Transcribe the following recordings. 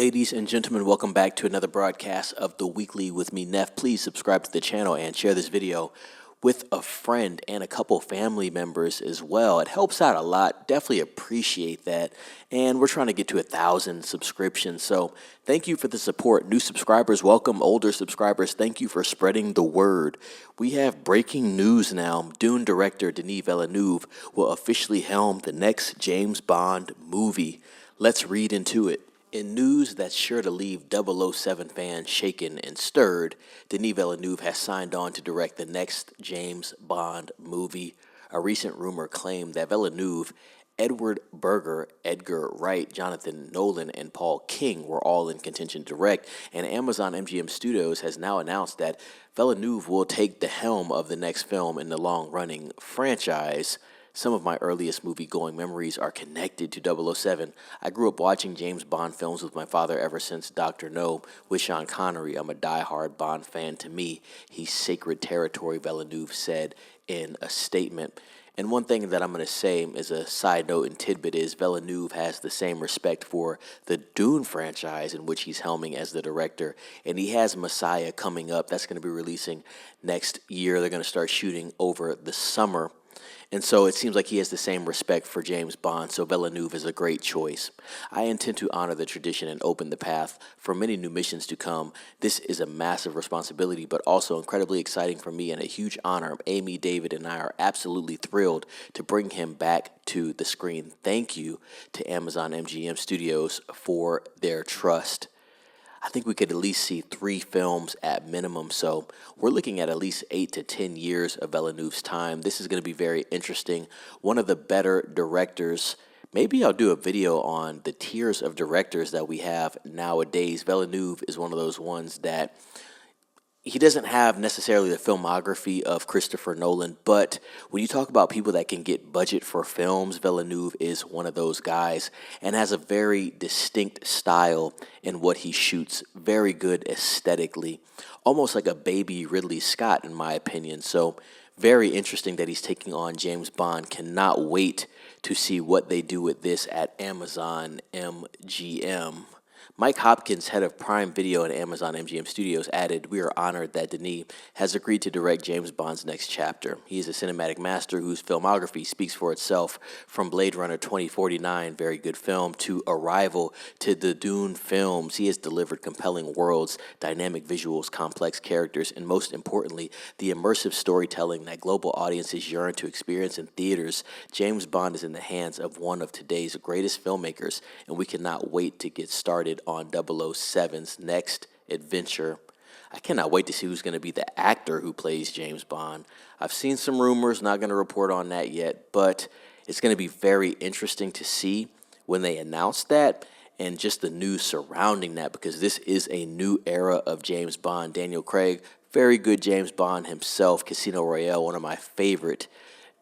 ladies and gentlemen. Welcome back to another broadcast of The Weekly with me, Neff. Please subscribe to the channel and share this video with a friend and a couple family members as well. It helps out a lot. Definitely appreciate that. And we're trying to get to 1,000 subscriptions. So thank you for the support. New subscribers, welcome. Older subscribers, thank you for spreading the word. We have breaking news now. Dune director Denis Villeneuve will officially helm the next James Bond movie. Let's read into it. In news that's sure to leave 007 fans shaken and stirred, Denis Villeneuve has signed on to direct the next James Bond movie. A recent rumor claimed that Villeneuve, Edward Berger, Edgar Wright, Jonathan Nolan, and Paul King were all in contention to direct, and Amazon MGM Studios has now announced that Villeneuve will take the helm of the next film in the long-running franchise. Some of my earliest movie-going memories are connected to 007. I grew up watching James Bond films with my father ever since Dr. No with Sean Connery. I'm a die-hard Bond fan. To me, he's sacred territory, Villeneuve said in a statement. And one thing that I'm going to say as a side note and tidbit is Villeneuve has the same respect for the Dune franchise in which he's helming as the director. And he has Messiah coming up. That's going to be releasing next year. They're going to start shooting over the summer. And so it seems like he has the same respect for James Bond, so Villeneuve is a great choice. I intend to honor the tradition and open the path for many new missions to come. This is a massive responsibility, but also incredibly exciting for me and a huge honor. Amy, David, and I are absolutely thrilled to bring him back to the screen. Thank you to Amazon MGM Studios for their trust. I think we could at least see 3 films at minimum, so we're looking at least 8 to 10 years of Villeneuve's time. This is going to be very interesting. One of the better directors. Maybe I'll do a video on the tiers of directors that we have nowadays. Villeneuve is one of those ones that he doesn't have necessarily the filmography of Christopher Nolan, but when you talk about people that can get budget for films, Villeneuve is one of those guys and has a very distinct style in what he shoots. Very good aesthetically, almost like a baby Ridley Scott in my opinion. So very interesting that he's taking on James Bond. Cannot wait to see what they do with this at Amazon MGM. Mike Hopkins, head of Prime Video at Amazon MGM Studios, added, "We are honored that Denis has agreed to direct James Bond's next chapter. He is a cinematic master whose filmography speaks for itself, from Blade Runner 2049, very good film, to Arrival, to the Dune films. He has delivered compelling worlds, dynamic visuals, complex characters, and most importantly, the immersive storytelling that global audiences yearn to experience in theaters. James Bond is in the hands of one of today's greatest filmmakers, and we cannot wait to get started on 007's next adventure." I cannot wait to see who's going to be the actor who plays James Bond. I've seen some rumors, not going to report on that yet, but it's going to be very interesting to see when they announce that and just the news surrounding that, because this is a new era of James Bond. Daniel Craig, very good James Bond himself. Casino Royale, one of my favorite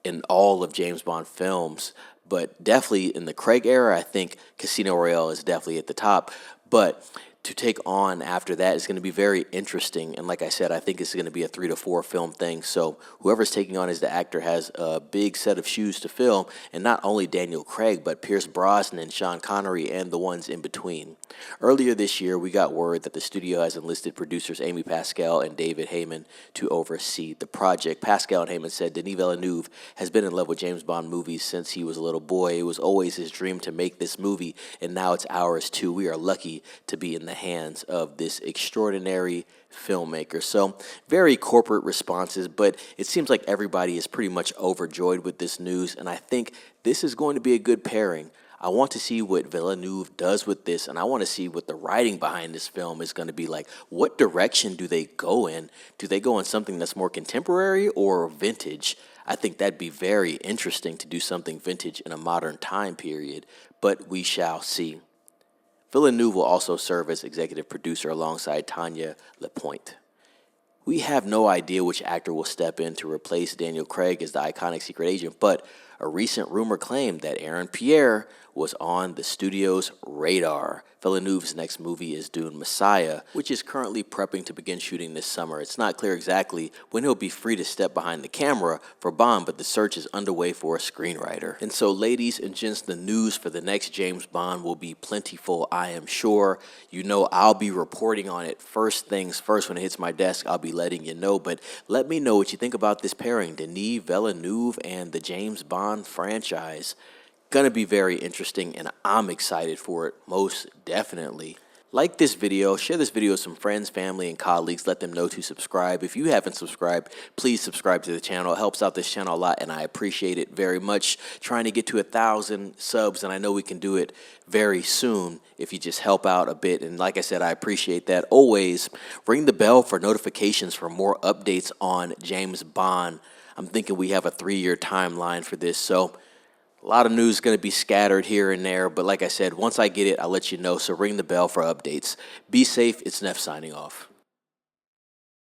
in all of James Bond films. But definitely in the Craig era, I think Casino Royale is definitely at the top. But to take on after that is going to be very interesting. And like I said, I think it's going to be a 3 to 4 film thing. So whoever's taking on as the actor has a big set of shoes to fill. And not only Daniel Craig, but Pierce Brosnan, Sean Connery, and the ones in between. Earlier this year, we got word that the studio has enlisted producers Amy Pascal and David Heyman to oversee the project. Pascal and Heyman said Denis Villeneuve has been in love with James Bond movies since he was a little boy. It was always his dream to make this movie, and now it's ours too. We are lucky to be in the hands of this extraordinary filmmaker. So very corporate responses, but it seems like everybody is pretty much overjoyed with this news, and I think this is going to be a good pairing. I want to see what Villeneuve does with this, and I want to see what the writing behind this film is going to be like. What direction do they go in? Do they go in something that's more contemporary or vintage? I think that'd be very interesting to do something vintage in a modern time period, but we shall see. Villeneuve will also serve as executive producer alongside Tanya Lapointe. We have no idea which actor will step in to replace Daniel Craig as the iconic secret agent, but a recent rumor claimed that Aaron Pierre was on the studio's radar. Villeneuve's next movie is Dune Messiah, which is currently prepping to begin shooting this summer. It's not clear exactly when he'll be free to step behind the camera for Bond, but the search is underway for a screenwriter. And so, ladies and gents, the news for the next James Bond will be plentiful, I am sure. You know I'll be reporting on it first things first. When it hits my desk, I'll be letting you know. But let me know what you think about this pairing, Denis Villeneuve and the James Bond franchise. Gonna be very interesting, and I'm excited for it, most definitely. Like this video, share this video with some friends, family, and colleagues. Let them know to subscribe. If you haven't subscribed, please subscribe to the channel. It helps out this channel a lot, and I appreciate it very much. Trying to get to 1,000 subs, and I know we can do it very soon if you just help out a bit. And like I said, I appreciate that. Always ring the bell for notifications for more updates on James Bond. I'm thinking we have a 3-year timeline for this, so a lot of news is going to be scattered here and there, but like I said, once I get it, I'll let you know, so ring the bell for updates. Be safe. It's Neff signing off.